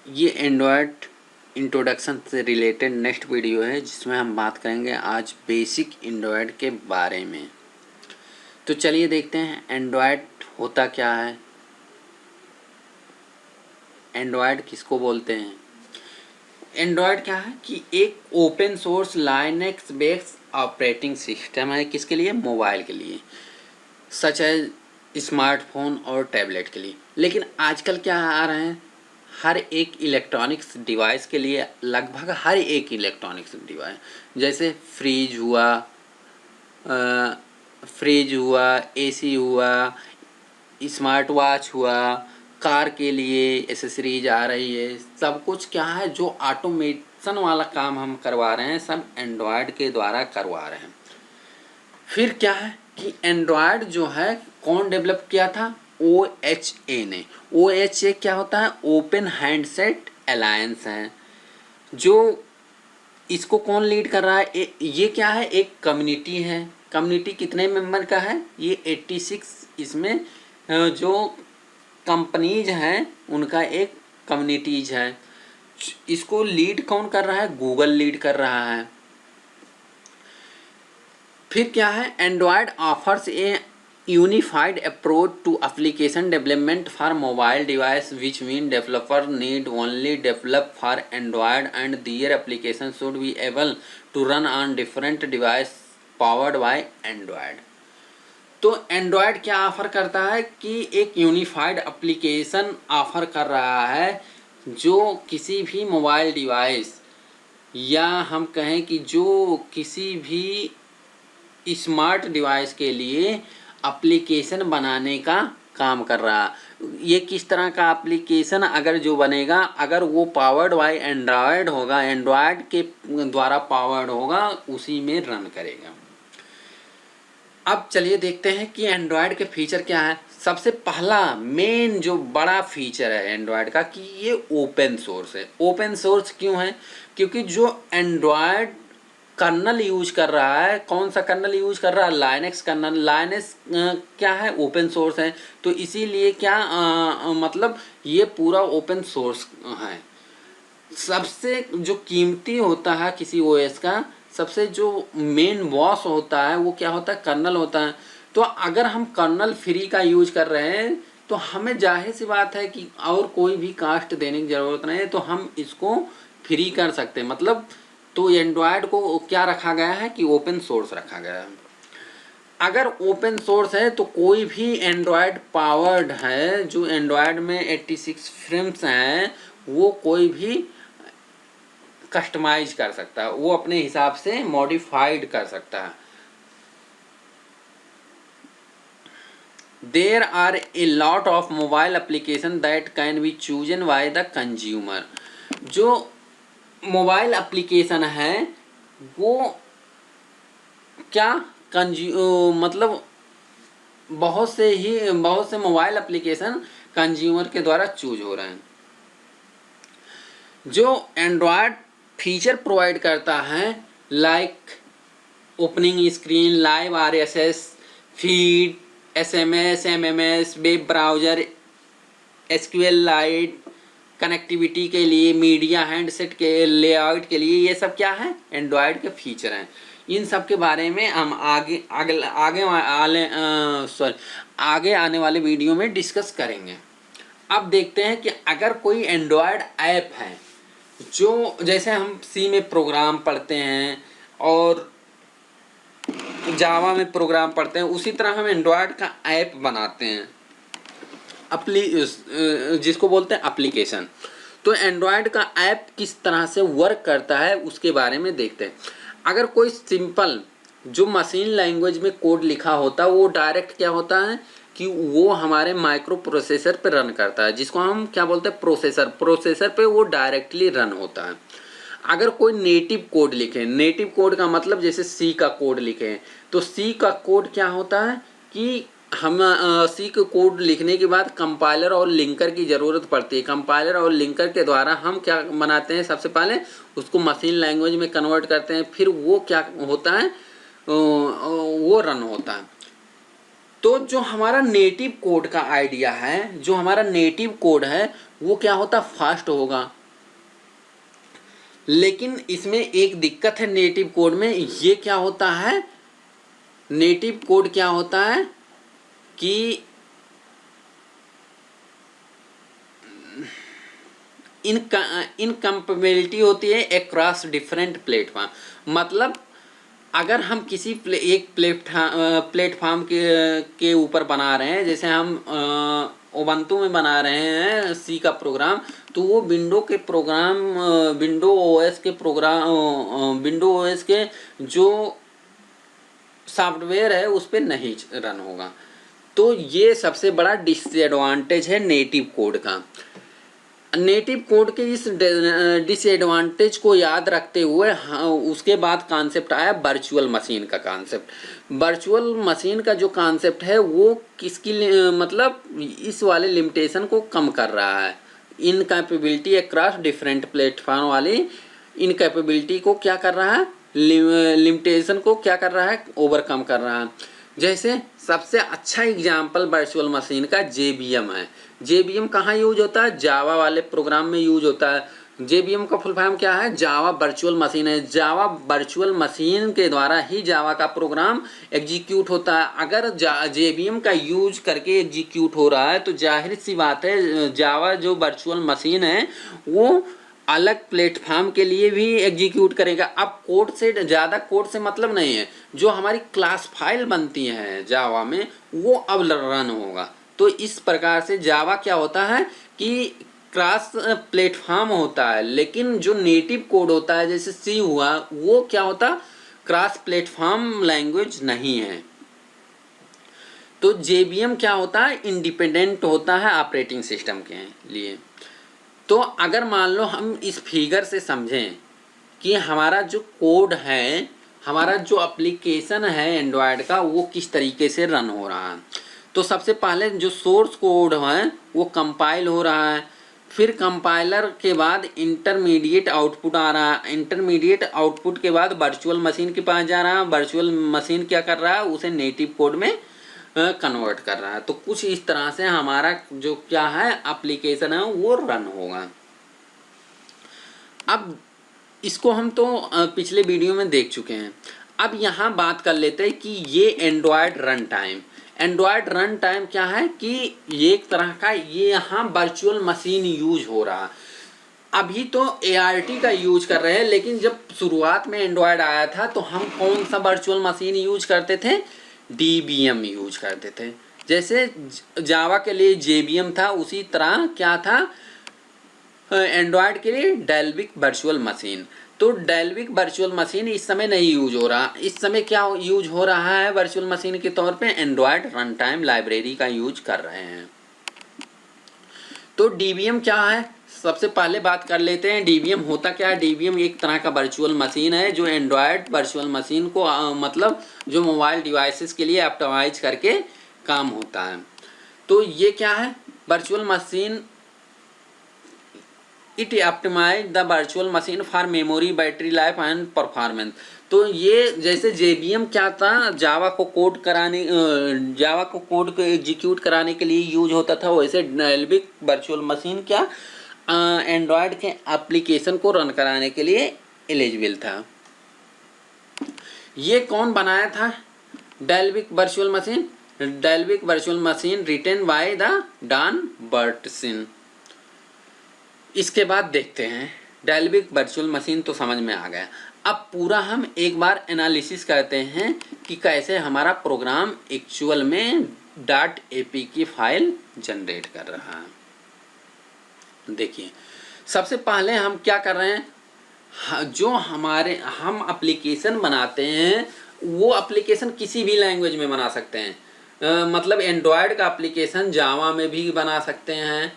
ये Android introduction से related next video है जिसमें हम बात करेंगे आज बेसिक एंड्रॉयड के बारे में। तो चलिए देखते हैं एंड्रॉयड होता क्या है, एंड्रॉयड किसको बोलते हैं। एंड्रॉयड क्या है कि एक open source Linux based operating system है। किसके लिए? मोबाइल के लिए, सच है स्मार्टफोन और टैबलेट के लिए। लेकिन आजकल क्या आ रहे हैं, हर एक इलेक्ट्रॉनिक्स डिवाइस के लिए, लगभग हर एक इलेक्ट्रॉनिक्स डिवाइस, जैसे फ्रिज हुआ, एसी हुआ, स्मार्ट वॉच हुआ, कार के लिए एसेसरीज आ रही है। सब कुछ क्या है जो ऑटोमेशन वाला काम हम करवा रहे हैं, सब एंड्रॉयड के द्वारा करवा रहे हैं। फिर क्या है कि एंड्रॉयड जो है कौन डेवलप किया था? OHA ने। OHA क्या होता है? ओपन हैंडसेट अलायंस है। जो इसको कौन लीड कर रहा है? ये क्या है? एक कम्युनिटी है। कम्युनिटी कितने मेंबर का है? ये 86। इसमें जो कंपनीज हैं उनका एक कम्युनिटीज है। इसको लीड कौन कर रहा है? गूगल लीड कर रहा है। फिर क्या है? Android offers a unified approach to application development for mobile device which mean developer need only develop for Android and their application should be able to run on different device powered by Android. तो Android क्या offer करता है कि एक unified application offer कर रहा है जो किसी भी मोबाइल डिवाइस, या हम कहें कि जो किसी भी स्मार्ट डिवाइस के लिए एप्लीकेशन बनाने का काम कर रहा है। ये किस तरह का एप्लीकेशन अगर जो बनेगा, अगर वो पावर्ड बाय एंड्रॉयड होगा, एंड्रॉयड के द्वारा पावर्ड होगा, उसी में रन करेगा। अब चलिए देखते हैं कि एंड्रॉयड के फीचर क्या है। सबसे पहला मेन जो बड़ा फीचर है एंड्रॉयड का कि ये ओपन सोर्स है। ओपन सोर्स क्यों है? क्योंकि जो एंड्रॉयड कर्नल यूज कर रहा है, कौन सा कर्नल यूज कर रहा है? Linux colonel. लाइनक्स क्या है? ओपन सोर्स है। तो इसीलिए क्या मतलब ये पूरा ओपन सोर्स है। सबसे जो कीमती होता है किसी ओएस का, सबसे जो मेन बॉस होता है वो क्या होता है? कर्नल होता है। तो अगर हम कर्नल फ्री का यूज कर रहे हैं तो हमें जाहिर सी बात है कि और कोई भी कास्ट देने की ज़रूरत नहीं है, तो हम इसको फ्री कर सकते हैं। मतलब तो एंड्रॉयड को क्या रखा गया है कि ओपन सोर्स रखा गया है। अगर ओपन सोर्स है तो कोई भी एंड्रॉयड पावर्ड है, जो एंड्रॉयड में 86 फ्रेम्स हैं, वो कोई भी कस्टमाइज कर सकता है, वो अपने हिसाब से मॉडिफाइड कर सकता है। There are a lot of mobile application that can be chosen by the consumer. जो मोबाइल एप्लीकेशन है वो क्या मतलब बहुत से मोबाइल एप्लीकेशन कंज्यूमर के द्वारा चूज हो रहे हैं। जो एंड्रॉयड फीचर प्रोवाइड करता है, like opening screen, live RSS feed, SMS, MMS, web browser, SQLite, connectivity के लिए, मीडिया हैंडसेट के लेआउट के लिए, ये सब क्या है? एंड्रॉयड के फीचर हैं। इन सब के बारे में हम आगे आने वाले वीडियो में डिस्कस करेंगे। अब देखते हैं कि अगर कोई एंड्रॉयड ऐप है, जो जैसे हम सी में प्रोग्राम पढ़ते हैं और जावा में प्रोग्राम पढ़ते हैं, उसी तरह हम एंड्रॉयड का ऐप बनाते हैं, जिसको बोलते हैं एप्लीकेशन। तो एंड्रॉयड का ऐप किस तरह से वर्क करता है उसके बारे में देखते हैं। अगर कोई सिंपल जो मशीन लैंग्वेज में कोड लिखा होता है, वो डायरेक्ट क्या होता है कि वो हमारे माइक्रो प्रोसेसर पे रन करता है, जिसको हम क्या बोलते हैं? प्रोसेसर पे वो डायरेक्टली रन होता है। अगर कोई नेटिव कोड लिखे, नेटिव कोड का मतलब जैसे सी का कोड लिखे, तो सी का कोड क्या होता है कि हम सी के कोड लिखने के बाद कंपाइलर और लिंकर की ज़रूरत पड़ती है। कंपाइलर और लिंकर के द्वारा हम क्या बनाते हैं? सबसे पहले उसको मशीन लैंग्वेज में कन्वर्ट करते हैं, फिर वो क्या होता है? वो रन होता है। तो जो हमारा नेटिव कोड का आइडिया है, जो हमारा नेटिव कोड है वो क्या होता, फास्ट होगा। लेकिन इसमें एक दिक्कत है नेटिव कोड में, ये क्या होता है, नेटिव कोड क्या होता है कि इनकम्पेबिलिटी होती है अक्रॉस डिफरेंट प्लेटफॉर्म। मतलब अगर हम किसी एक प्लेटफॉर्म के ऊपर बना रहे हैं, जैसे हम उबंटू में बना रहे हैं सी का प्रोग्राम, तो वो विंडो के प्रोग्राम, विंडो ओएस के प्रोग्राम, विंडो ओएस के जो सॉफ्टवेयर है उस पर नहीं रन होगा। तो ये सबसे बड़ा डिसएडवांटेज है नेटिव कोड का। नेटिव कोड के इस डिसएडवांटेज को याद रखते हुए उसके बाद कॉन्सेप्ट आया वर्चुअल मशीन का कॉन्सेप्ट। वर्चुअल मशीन का जो कॉन्सेप्ट है वो किसकी मतलब इस वाले लिमिटेशन को कम कर रहा है, इनकैपेबिलिटी अक्रॉस डिफरेंट प्लेटफॉर्म वाली इनकैपेबिलिटी को क्या कर रहा है, लिमिटेशन को क्या कर रहा है, ओवरकम कर रहा है। जैसे सबसे अच्छा एग्जाम्पल वर्चुअल मशीन का JVM है। JVM कहाँ यूज होता है, जावा वाले प्रोग्राम में यूज होता है। JVM का फुल फॉर्म क्या है, जावा वर्चुअल मशीन है। जावा वर्चुअल मशीन के द्वारा ही जावा का प्रोग्राम एग्जीक्यूट होता है। अगर JVM का यूज करके एग्जीक्यूट हो रहा है तो जाहिर सी बात है जावा जो वर्चुअल मशीन है वो अलग प्लेटफॉर्म के लिए भी एग्जीक्यूट करेगा। अब कोड से ज़्यादा कोड से मतलब नहीं है, जो हमारी क्लास फाइल बनती है जावा में वो अब रन होगा। तो इस प्रकार से जावा क्या होता है कि क्रॉस प्लेटफॉर्म होता है, लेकिन जो नेटिव कोड होता है जैसे सी हुआ वो क्या होता, क्रॉस प्लेटफॉर्म लैंग्वेज नहीं है। तो JVM क्या होता है, इंडिपेंडेंट होता है ऑपरेटिंग सिस्टम के लिए। तो अगर मान लो हम इस फिगर से समझें कि हमारा जो कोड है, हमारा जो एप्लीकेशन है एंड्रॉयड का वो किस तरीके से रन हो रहा है, तो सबसे पहले जो सोर्स कोड है वो कंपाइल हो रहा है, फिर कंपाइलर के बाद इंटरमीडिएट आउटपुट आ रहा है, इंटरमीडिएट आउटपुट के बाद वर्चुअल मशीन के पास जा रहा है, वर्चुअल मशीन क्या कर रहा है, उसे नेटिव कोड में कन्वर्ट कर रहा है। तो कुछ इस तरह से हमारा जो क्या है एप्लीकेशन है वो रन होगा। अब इसको हम तो पिछले वीडियो में देख चुके हैं। अब यहाँ बात कर लेते हैं कि ये Android run time, Android run time क्या है कि ये एक तरह का ये यहाँ वर्चुअल मशीन यूज हो रहा। अभी तो ART का यूज कर रहे हैं, लेकिन जब शुरुआत में एंड्रॉयड आया था तो हम कौन सा वर्चुअल मशीन यूज करते थे, DBM यूज करते थे। जैसे जावा के लिए JVM था, उसी तरह क्या था एंड्रॉयड के लिए डेल्विक वर्चुअल मशीन। तो डेल्विक वर्चुअल मशीन इस समय नहीं यूज हो रहा। इस समय क्या यूज हो रहा है वर्चुअल मशीन के तौर पे, एंड्रॉयड रन टाइम लाइब्रेरी का यूज कर रहे हैं। तो DBM क्या है, सबसे पहले बात कर लेते हैं DBM होता क्या है। DBM एक तरह का वर्चुअल मशीन है जो एंड्रॉयड वर्चुअल मशीन को मतलब जो मोबाइल डिवाइसेस के लिए ऑप्टिमाइज करके काम होता है। तो ये क्या है, virtual machine it optimize the virtual machine for memory, battery life and performance. तो ये जैसे JVM क्या था, जावा को कोड को एग्जीक्यूट कराने के लिए यूज होता था, वैसे डेल्विक वर्चुअल मशीन क्या एंड्रॉयड के एप्लीकेशन को रन कराने के लिए एलिजिबल था। ये कौन बनाया था Dalvik virtual machine, Dalvik virtual machine written by the Dan Bornstein. इसके बाद देखते हैं डेल्विक वर्चुअल मशीन तो समझ में आ गया। अब पूरा हम एक बार एनालिसिस करते हैं कि कैसे हमारा प्रोग्राम एक्चुअल में .apk फाइल जनरेट कर रहा है। देखिए सबसे पहले हम क्या कर रहे हैं, जो हम एप्लीकेशन बनाते हैं वो एप्लीकेशन किसी भी लैंग्वेज में बना सकते हैं। मतलब एंड्रॉयड का एप्लीकेशन जावा में भी बना सकते हैं,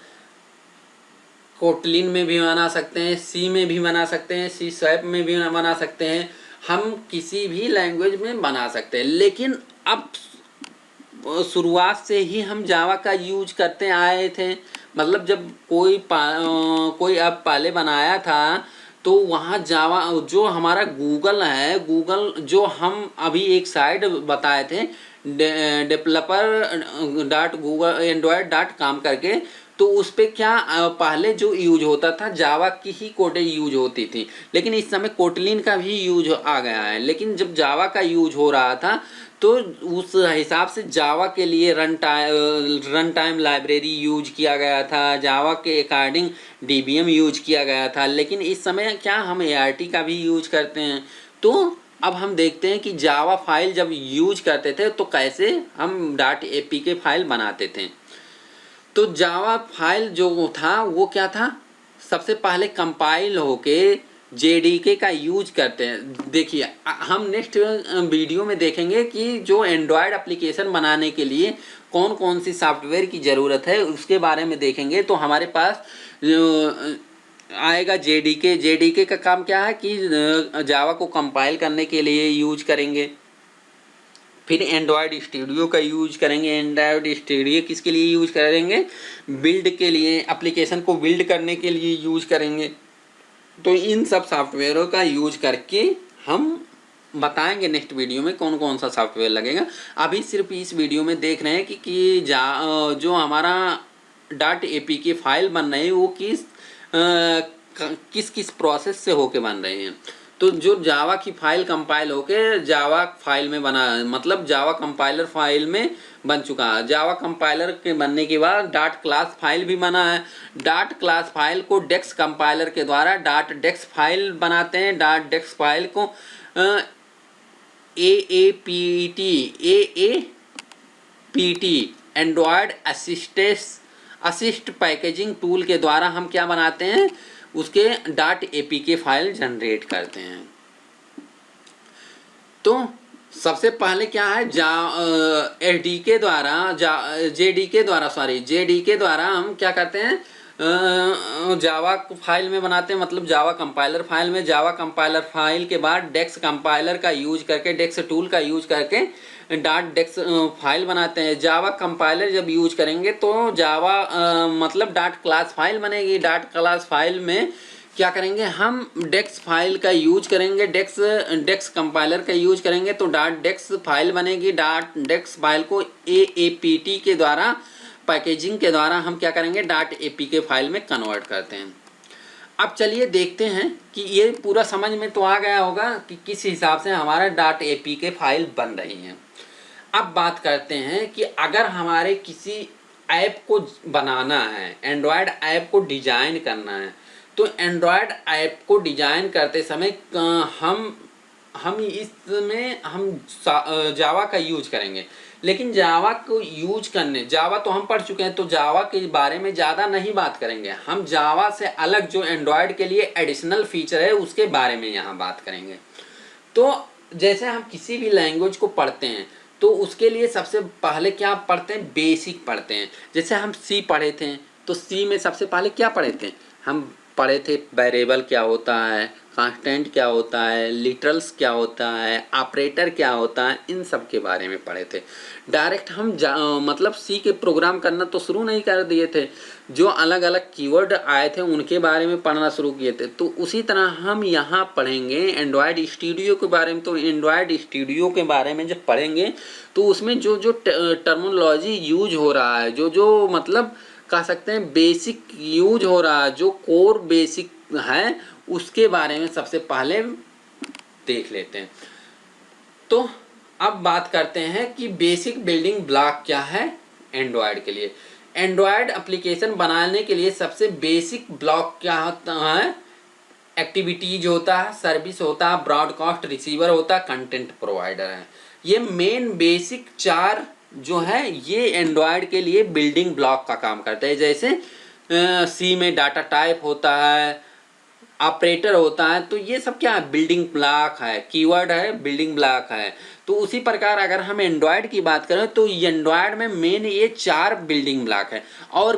कोटलिन में भी बना सकते हैं, सी में भी बना सकते हैं, C# में भी बना सकते हैं, हम किसी भी लैंग्वेज में बना सकते हैं। लेकिन अब शुरुआत से ही हम जावा का यूज करते आए थे। मतलब जब कोई ऐप पहले बनाया था तो वहाँ जावा, जो हमारा गूगल है, गूगल जो हम अभी एक साइड बताए थे developer dot Google Android dot com करके, तो उस पर क्या पहले जो यूज होता था जावा की ही कोडें यूज होती थी, लेकिन इस समय कोटलिन का भी यूज आ गया है। लेकिन जब जावा का यूज हो रहा था तो उस हिसाब से जावा के लिए रन टाइम लाइब्रेरी यूज किया गया था, जावा के अकॉर्डिंग डीबीएम यूज किया गया था। लेकिन इस समय क्या हम एआरटी का भी यूज करते हैं। तो अब हम देखते हैं कि जावा फाइल जब यूज करते थे तो कैसे हम डॉट एपीके फाइल बनाते थे। तो जावा फाइल जो था वो क्या था, सबसे पहले कंपाइल होके जेडीके का यूज करते हैं। देखिए हम नेक्स्ट वीडियो में देखेंगे कि जो एंड्रॉयड एप्लीकेशन बनाने के लिए कौन कौन सी सॉफ्टवेयर की ज़रूरत है उसके बारे में देखेंगे। तो हमारे पास आएगा जेडीके। जेडीके का काम क्या है कि जावा को कंपाइल करने के लिए यूज करेंगे। फिर एंड्रॉयड स्टूडियो का यूज करेंगे। एंड्रॉयड स्टूडियो किसके लिए यूज करेंगे, बिल्ड के लिए, एप्लीकेशन को बिल्ड करने के लिए यूज करेंगे। तो इन सब सॉफ्टवेयरों का यूज करके हम बताएंगे नेक्स्ट वीडियो में कौन कौन सा सॉफ्टवेयर लगेगा। अभी सिर्फ इस वीडियो में देख रहे हैं कि जो हमारा डॉट एपीके फाइल बन रहे हैं वो किस किस प्रोसेस से होके बन रहे हैं। तो जो जावा की फाइल कंपाइल होके जावा फाइल में बना, मतलब जावा कंपाइलर फाइल में बन चुका है। जावा कंपाइलर के बनने के बाद डॉट क्लास फाइल भी बना है। डॉट क्लास फाइल को डेक्स कंपाइलर के द्वारा डॉट डेक्स फाइल बनाते हैं। डॉट डेक्स फाइल को एएपीटी एंड्रॉयड असिस्ट पैकेजिंग टूल के द्वारा हम क्या बनाते हैं, उसके डॉट एपीके फाइल जनरेट करते हैं। तो सबसे पहले क्या है, जेडीके द्वारा हम क्या करते हैं, जावा फाइल में बनाते हैं, मतलब जावा कंपाइलर फाइल में। जावा कंपाइलर फाइल के बाद डेक्स कंपाइलर का यूज करके, डेक्स टूल का यूज करके डॉट डेक्स फाइल बनाते हैं। जावा कंपाइलर जब यूज करेंगे तो जावा मतलब डॉट क्लास फाइल बनेगी। डॉट क्लास फाइल में क्या करेंगे, हम डेक्स फाइल का यूज करेंगे, डेक्स कंपाइलर का यूज करेंगे तो डॉट डेक्स फाइल बनेगी। डॉट डेक्स फाइल को एएपीटी के द्वारा पैकेजिंग के द्वारा हम क्या करेंगे, डॉट एपीके फाइल में कन्वर्ट करते हैं। अब चलिए देखते हैं कि ये पूरा समझ में तो आ गया होगा कि किस हिसाब से हमारा डॉट एपीके फाइल बन रही है। अब बात करते हैं कि अगर हमारे किसी ऐप को बनाना है, एंड्रॉयड ऐप को डिजाइन करना है, तो एंड्रॉयड ऐप को डिजाइन करते समय हम इसमें जावा का यूज करेंगे। लेकिन जावा को यूज करने, जावा तो हम पढ़ चुके हैं तो जावा के बारे में ज़्यादा नहीं बात करेंगे। हम जावा से अलग जो एंड्रॉयड के लिए एडिशनल फीचर है उसके बारे में यहाँ बात करेंगे। तो जैसे हम किसी भी लैंग्वेज को पढ़ते हैं तो उसके लिए सबसे पहले क्या पढ़ते हैं, बेसिक पढ़ते हैं। जैसे हम सी पढ़े थे तो सी में सबसे पहले क्या पढ़े थे, हम पढ़े थे वेरिएबल क्या होता है, कांस्टेंट क्या होता है, लिटरल्स क्या होता है, ऑपरेटर क्या होता है, इन सब के बारे में पढ़े थे। डायरेक्ट हम मतलब सी के प्रोग्राम करना तो शुरू नहीं कर दिए थे, जो अलग अलग कीवर्ड आए थे उनके बारे में पढ़ना शुरू किए थे। तो उसी तरह हम यहाँ पढ़ेंगे एंड्रॉयड स्टूडियो के बारे में। तो एंड्रॉयड स्टूडियो के बारे में जब पढ़ेंगे तो उसमें जो जो टर्मिनोलॉजी यूज हो रहा है, जो जो मतलब कह सकते हैं बेसिक यूज हो रहा है, जो कोर बेसिक है, उसके बारे में सबसे पहले देख लेते हैं। तो अब बात करते हैं कि बेसिक बिल्डिंग ब्लॉक क्या है एंड्रॉयड के लिए। एंड्रॉयड एप्लीकेशन बनाने के लिए सबसे बेसिक ब्लॉक क्या होता है, एक्टिविटीज होता है, सर्विस होता है, ब्रॉडकास्ट रिसीवर होता है, कंटेंट प्रोवाइडर है। ये मेन बेसिक चार जो है ये एंड्रॉयड के लिए बिल्डिंग ब्लॉक का काम करता है। जैसे सी में डाटा टाइप होता है, ऑपरेटर होता है, तो ये सब क्या है, बिल्डिंग ब्लॉक है, कीवर्ड है, बिल्डिंग ब्लॉक है। तो उसी प्रकार अगर हम एंड्रॉयड की बात करें तो एंड्रॉयड में मेन ये चार बिल्डिंग ब्लॉक है। और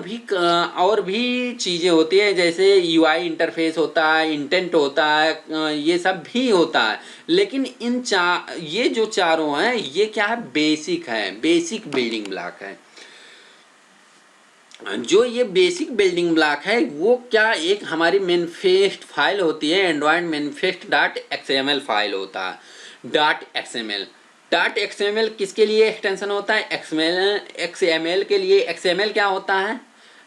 भी चीज़ें होती है, जैसे यूआई इंटरफेस होता है, इंटेंट होता है, ये सब भी होता है। लेकिन ये जो चारों हैं ये क्या है, बेसिक है, बेसिक बिल्डिंग ब्लॉक है। जो ये बेसिक बिल्डिंग ब्लॉक है वो क्या, एक हमारी मैनिफेस्ट फाइल होती है, Android manifest dot XML file होता है, डॉट एक्सएमएल। डॉट एक्सएमएल किसके लिए एक्सटेंशन होता है? एक्सएमएल के लिए। एक्सएमएल क्या होता है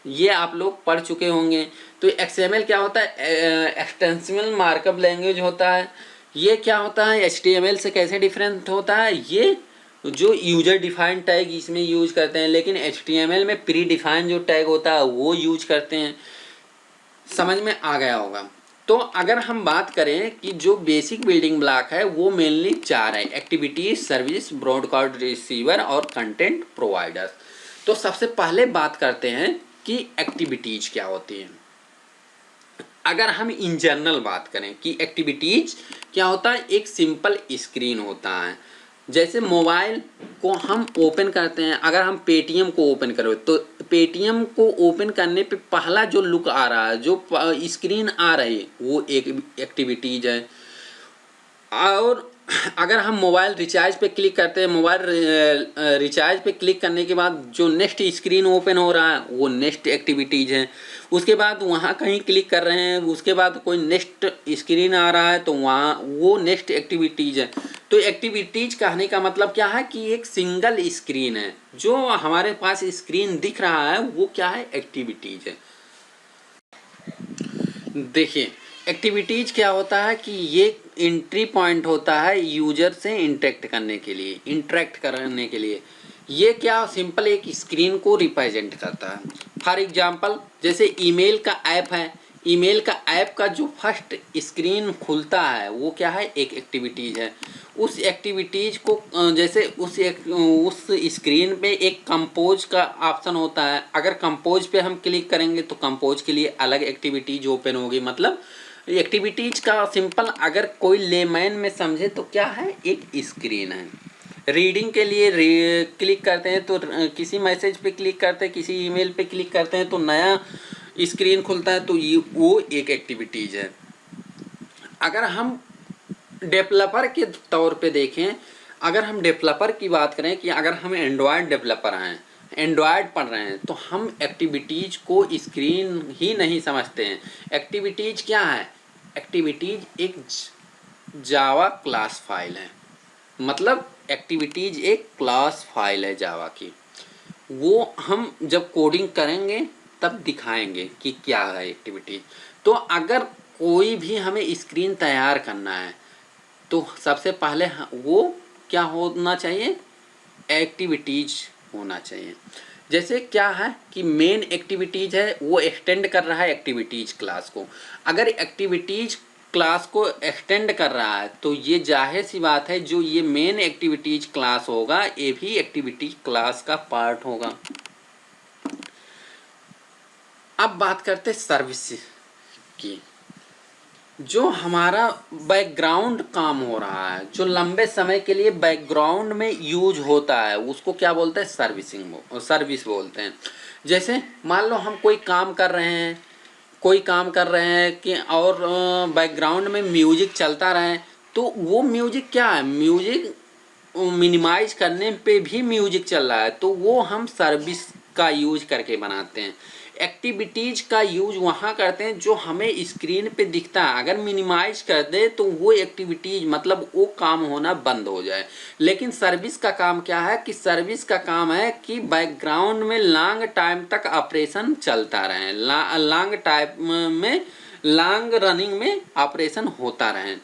ये आप लोग पढ़ चुके होंगे। तो एक्सएमएल क्या होता है? एक्सटेंसिबल मार्कअप लैंग्वेज होता है। ये क्या होता है? एचटीएमएल से कैसे डिफरेंट होता है? ये जो यूजर डिफाइंड टैग इसमें यूज करते हैं, लेकिन एचटीएमएल में प्री डिफाइंड जो टैग होता है वो यूज करते हैं। समझ में आ गया होगा। तो अगर हम बात करें कि जो बेसिक बिल्डिंग ब्लॉक है वो मेनली 4 है: एक्टिविटी, सर्विस, ब्रॉडकास्ट रिसीवर और कंटेंट प्रोवाइडर्स। तो सबसे पहले बात करते हैं कि एक्टिविटीज क्या होती हैं। अगर हम इन जनरल बात करें कि एक्टिविटीज क्या होता है, एक सिंपल स्क्रीन होता है। जैसे मोबाइल को हम ओपन करते हैं, अगर हम पेटीएम को ओपन करें तो पेटीएम को ओपन करने पे पहला जो लुक आ रहा है, जो स्क्रीन आ रही है, वो एक एक्टिविटीज है। और अगर हम मोबाइल रिचार्ज पे क्लिक करते हैं, मोबाइल रिचार्ज पे क्लिक करने के बाद जो नेक्स्ट स्क्रीन ओपन हो रहा है वो नेक्स्ट एक्टिविटीज़ है। उसके बाद वहाँ कहीं क्लिक कर रहे हैं, उसके बाद कोई नेक्स्ट स्क्रीन आ रहा है तो वहाँ वो नेक्स्ट एक्टिविटीज़ है। तो एक्टिविटीज़ कहने का मतलब क्या है कि एक सिंगल स्क्रीन है, जो हमारे पास स्क्रीन दिख रहा है वो क्या है? एक्टिविटीज़ है। देखिए एक्टिविटीज क्या होता है कि ये एंट्री पॉइंट होता है यूजर से इंटरेक्ट करने के लिए। ये क्या सिंपल एक स्क्रीन को रिप्रेजेंट करता है। फॉर एग्जांपल जैसे ईमेल का ऐप है, ईमेल का ऐप का जो फर्स्ट स्क्रीन खुलता है वो क्या है? एक एक्टिविटीज है। उस एक्टिविटीज को जैसे उस स्क्रीन पे एक कंपोज का ऑप्शन होता है। अगर कंपोज पे हम क्लिक करेंगे तो कंपोज के लिए अलग एक्टिविटीज ओपन होगी। मतलब एक्टिविटीज का सिंपल अगर कोई लेमैन में समझे तो क्या है? एक स्क्रीन है। रीडिंग के लिए क्लिक करते हैं तो किसी मैसेज पे क्लिक करते हैं, किसी ईमेल पे क्लिक करते हैं तो नया स्क्रीन खुलता है, तो ये वो एक एक्टिविटीज है। अगर हम डेवलपर के तौर पे देखें, अगर हम डेवलपर की बात करें कि अगर हम एंड्रॉयड डेवलपर हैं, एंड्रॉयड पढ़ रहे हैं, तो हम एक्टिविटीज को स्क्रीन ही नहीं समझते हैं। एक्टिविटीज क्या है? एक्टिविटीज एक जावा क्लास फाइल है। मतलब एक्टिविटीज एक क्लास फाइल है जावा की। वो हम जब कोडिंग करेंगे तब दिखाएंगे कि क्या है एक्टिविटीज। तो अगर कोई भी हमें स्क्रीन तैयार करना है तो सबसे पहले वो क्या होना चाहिए? एक्टिविटीज होना चाहिए। जैसे क्या है कि मेन एक्टिविटीज है वो एक्सटेंड कर रहा है एक्टिविटीज क्लास को। अगर एक्टिविटीज क्लास को एक्सटेंड कर रहा है तो ये जाहिर सी बात है जो ये मेन एक्टिविटीज क्लास होगा ये भी एक्टिविटीज क्लास का पार्ट होगा। अब बात करते सर्विस की। जो हमारा बैकग्राउंड काम हो रहा है, जो लंबे समय के लिए बैकग्राउंड में यूज होता है, उसको क्या बोलते हैं? सर्विस बोलते हैं। जैसे मान लो हम कोई काम कर रहे हैं कि और बैकग्राउंड में म्यूजिक चलता रहे, तो वो म्यूजिक क्या है? म्यूजिक मिनिमाइज करने पे भी म्यूजिक चल रहा है, तो वो हम सर्विस का यूज करके बनाते हैं। एक्टिविटीज का यूज वहाँ करते हैं जो हमें स्क्रीन पे दिखता है। अगर मिनिमाइज कर दे तो वो एक्टिविटीज मतलब वो काम होना बंद हो जाए। लेकिन सर्विस का काम क्या है कि सर्विस का काम है कि बैकग्राउंड में लॉन्ग टाइम तक ऑपरेशन चलता रहे, लॉन्ग रनिंग में ऑपरेशन होता रहे।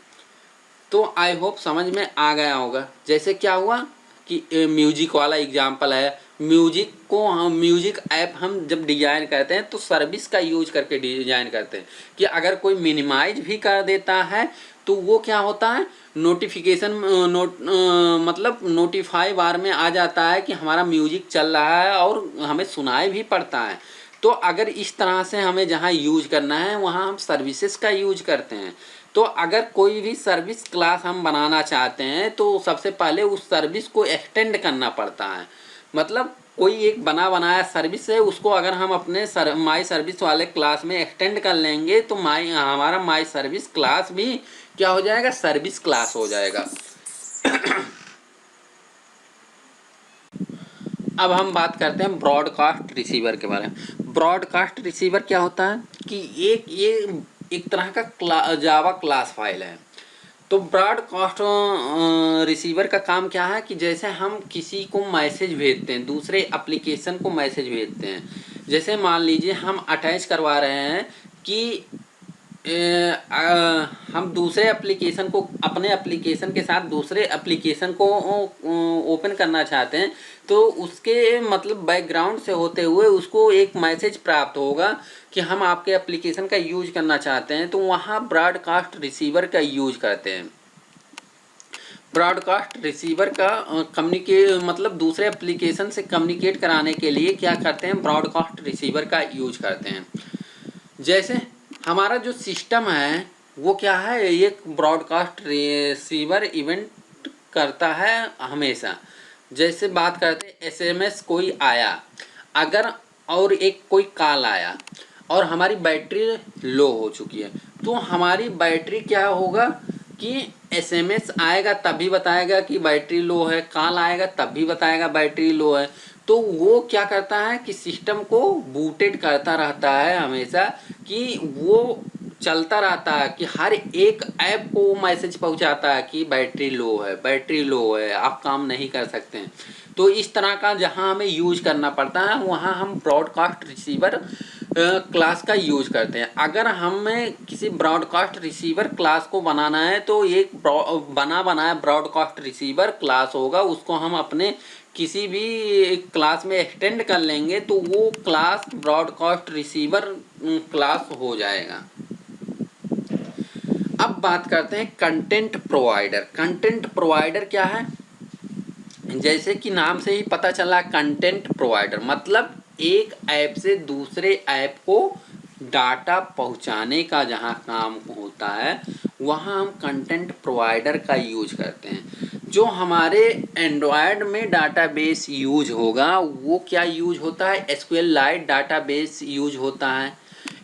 तो आई होप समझ में आ गया होगा। जैसे क्या हुआ कि म्यूजिक वाला एग्जांपल है, म्यूजिक ऐप हम जब डिजाइन करते हैं तो सर्विस का यूज करके डिजाइन करते हैं कि अगर कोई मिनिमाइज भी कर देता है तो वो क्या होता है? नोटिफिकेशन मतलब नोटिफाई बार में आ जाता है कि हमारा म्यूजिक चल रहा है और हमें सुनाई भी पड़ता है। तो अगर इस तरह से हमें जहाँ यूज करना है वहाँ हम सर्विसेज का यूज करते हैं। तो अगर कोई भी सर्विस क्लास हम बनाना चाहते हैं तो सबसे पहले उस सर्विस को एक्सटेंड करना पड़ता है। मतलब कोई एक बना बनाया सर्विस है, उसको अगर हम अपने माई सर्विस वाले क्लास में एक्सटेंड कर लेंगे तो हमारा माई सर्विस क्लास भी क्या हो जाएगा? सर्विस क्लास हो जाएगा। अब हम बात करते हैं ब्रॉडकास्ट रिसीवर के बारे में। ब्रॉडकास्ट रिसीवर क्या होता है कि ये एक तरह का जावा क्लास फाइल है। तो ब्रॉडकास्ट रिसीवर का काम क्या है कि जैसे हम किसी को मैसेज भेजते हैं, दूसरे एप्लीकेशन को मैसेज भेजते हैं, जैसे मान लीजिए हम अटैच करवा रहे हैं कि हम दूसरे एप्लीकेशन को अपने एप्लीकेशन के साथ दूसरे एप्लीकेशन को ओपन करना चाहते हैं, तो उसके मतलब बैकग्राउंड से होते हुए उसको एक मैसेज प्राप्त होगा कि हम आपके एप्लीकेशन का यूज करना चाहते हैं, तो वहाँ ब्रॉडकास्ट रिसीवर का यूज करते हैं। ब्रॉडकास्ट रिसीवर का मतलब दूसरे एप्लीकेशन से कम्युनिकेट कराने के लिए क्या करते हैं, ब्रॉडकास्ट रिसीवर का यूज करते हैं। जैसे हमारा जो सिस्टम है वो क्या है, एक ब्रॉडकास्ट रिसीवर इवेंट करता है हमेशा। जैसे बात करते हैं एसएमएस कोई आया अगर, और एक कोई कॉल आया और हमारी बैटरी लो हो चुकी है, तो हमारी बैटरी क्या होगा कि एसएमएस आएगा तब भी बताएगा कि बैटरी लो है, कॉल आएगा तब भी बताएगा बैटरी लो है। तो वो क्या करता है कि सिस्टम को बूटेड करता रहता है हमेशा, कि वो चलता रहता है कि हर एक ऐप को वो मैसेज पहुंचाता है कि बैटरी लो है, बैटरी लो है, आप काम नहीं कर सकते हैं। तो इस तरह का जहां हमें यूज करना पड़ता है वहां हम ब्रॉडकास्ट रिसीवर क्लास का यूज करते हैं। अगर हमें किसी ब्रॉडकास्ट रिसीवर क्लास को बनाना है तो एक बनाया ब्रॉडकास्ट रिसीवर क्लास होगा, उसको हम अपने किसी भी क्लास में एक्सटेंड कर लेंगे तो वो क्लास ब्रॉडकास्ट रिसीवर क्लास हो जाएगा। अब बात करते हैं कंटेंट प्रोवाइडर। कंटेंट प्रोवाइडर क्या है, जैसे कि नाम से ही पता चला, कंटेंट प्रोवाइडर मतलब एक ऐप से दूसरे ऐप को डाटा पहुंचाने का जहां काम होता है वहां हम कंटेंट प्रोवाइडर का यूज करते हैं। जो हमारे एंड्रॉयड में डाटाबेस यूज होगा वो क्या यूज होता है, एसक्यूएललाइट डाटाबेस यूज होता है।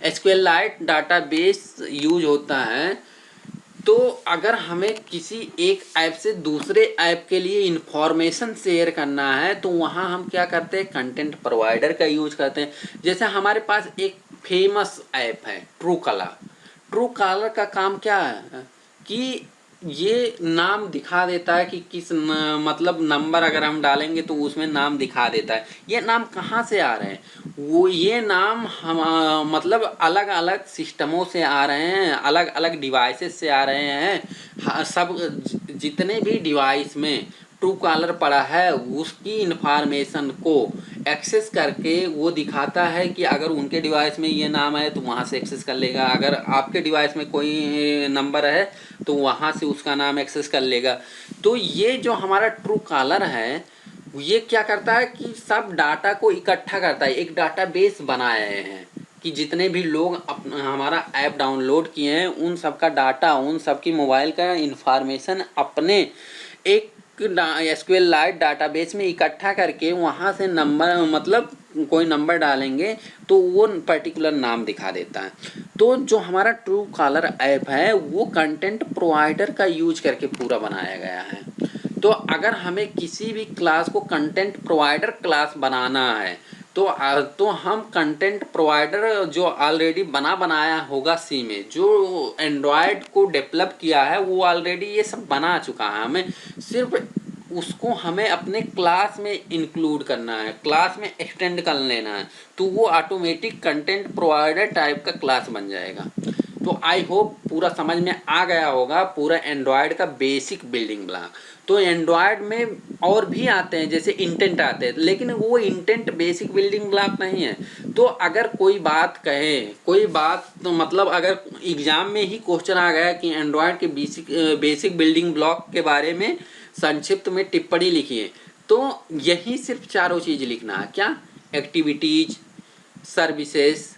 एसक्यूएललाइट डाटाबेस यूज होता है। तो अगर हमें किसी एक ऐप से दूसरे ऐप के लिए इंफॉर्मेशन शेयर करना है तो वहाँ हम क्या करते हैं, कंटेंट प्रोवाइडर का यूज करते हैं। जैसे हमारे पास एक फेमस ऐप है ट्रू कलर। ट्रू कलर का काम क्या है कि ये नाम दिखा देता है कि मतलब नंबर अगर हम डालेंगे तो उसमें नाम दिखा देता है। ये नाम कहाँ से आ रहे हैं, वो ये नाम हम मतलब अलग अलग सिस्टमों से आ रहे हैं, अलग अलग डिवाइसेस से आ रहे हैं। सब जितने भी डिवाइस में ट्रू कॉलर पड़ा है उसकी इंफॉर्मेशन को एक्सेस करके वो दिखाता है कि अगर उनके डिवाइस में ये नाम है तो वहाँ से एक्सेस कर लेगा, अगर आपके डिवाइस में कोई नंबर है तो वहाँ से उसका नाम एक्सेस कर लेगा। तो ये जो हमारा ट्रू कॉलर है ये क्या करता है कि सब डाटा को इकट्ठा करता है, एक डाटाबेस बनाए हैं कि जितने भी लोग हमारा ऐप डाउनलोड किए हैं उन सब का डाटा, उन सब की मोबाइल का इंफॉर्मेशन अपने एक एसक्यूएललाइट डाटाबेस में इकट्ठा करके वहाँ से नंबर मतलब कोई नंबर डालेंगे तो वो पर्टिकुलर नाम दिखा देता है। तो जो हमारा ट्रू कॉलर ऐप है वो कंटेंट प्रोवाइडर का यूज करके पूरा बनाया गया है। तो अगर हमें किसी भी क्लास को कंटेंट प्रोवाइडर क्लास बनाना है तो हम कंटेंट प्रोवाइडर जो ऑलरेडी बनाया होगा सी में, जो एंड्रॉयड को डेवलप किया है वो ऑलरेडी ये सब बना चुका है, हमें सिर्फ उसको हमें अपने क्लास में इंक्लूड करना है, क्लास में एक्सटेंड कर लेना है, तो वो ऑटोमेटिक कंटेंट प्रोवाइडर टाइप का क्लास बन जाएगा। तो आई होप पूरा समझ में आ गया होगा पूरा एंड्रॉयड का बेसिक बिल्डिंग ब्लॉक। तो एंड्रॉयड में और भी आते हैं जैसे इंटेंट आते हैं, लेकिन वो इंटेंट बेसिक बिल्डिंग ब्लॉक नहीं है। तो अगर कोई बात कहे, कोई बात तो मतलब अगर एग्जाम में ही क्वेश्चन आ गया कि एंड्रॉयड के बेसिक बिल्डिंग ब्लॉक के बारे में संक्षिप्त में टिप्पणी लिखिए, तो यही सिर्फ चारों चीज़ लिखना है। क्या, activities, services,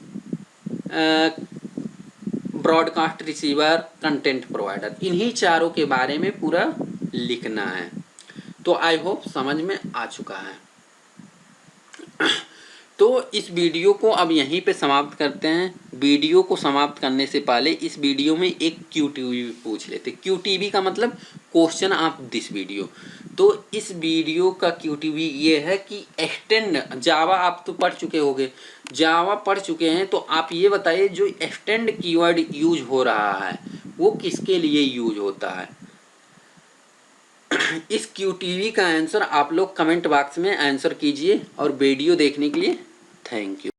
broadcast receiver, content provider, इन्हीं चारों के बारे में पूरा लिखना है। तो आई होप समझ में आ चुका है। तो इस वीडियो को अब यहीं पे समाप्त करते हैं। वीडियो को समाप्त करने से पहले इस वीडियो में एक QTV पूछ लेते। QTV का मतलब क्वेश्चन ऑफ दिस वीडियो। तो इस वीडियो का QTV ये है कि एक्सटेंड जावा आप तो पढ़ चुके होंगे, जावा पढ़ चुके हैं, तो आप ये बताइए जो एक्सटेंड कीवर्ड यूज हो रहा है वो किसके लिए यूज होता है। इस QTV का आंसर आप लोग कमेंट बॉक्स में आंसर कीजिए और वीडियो देखने के लिए थैंक यू।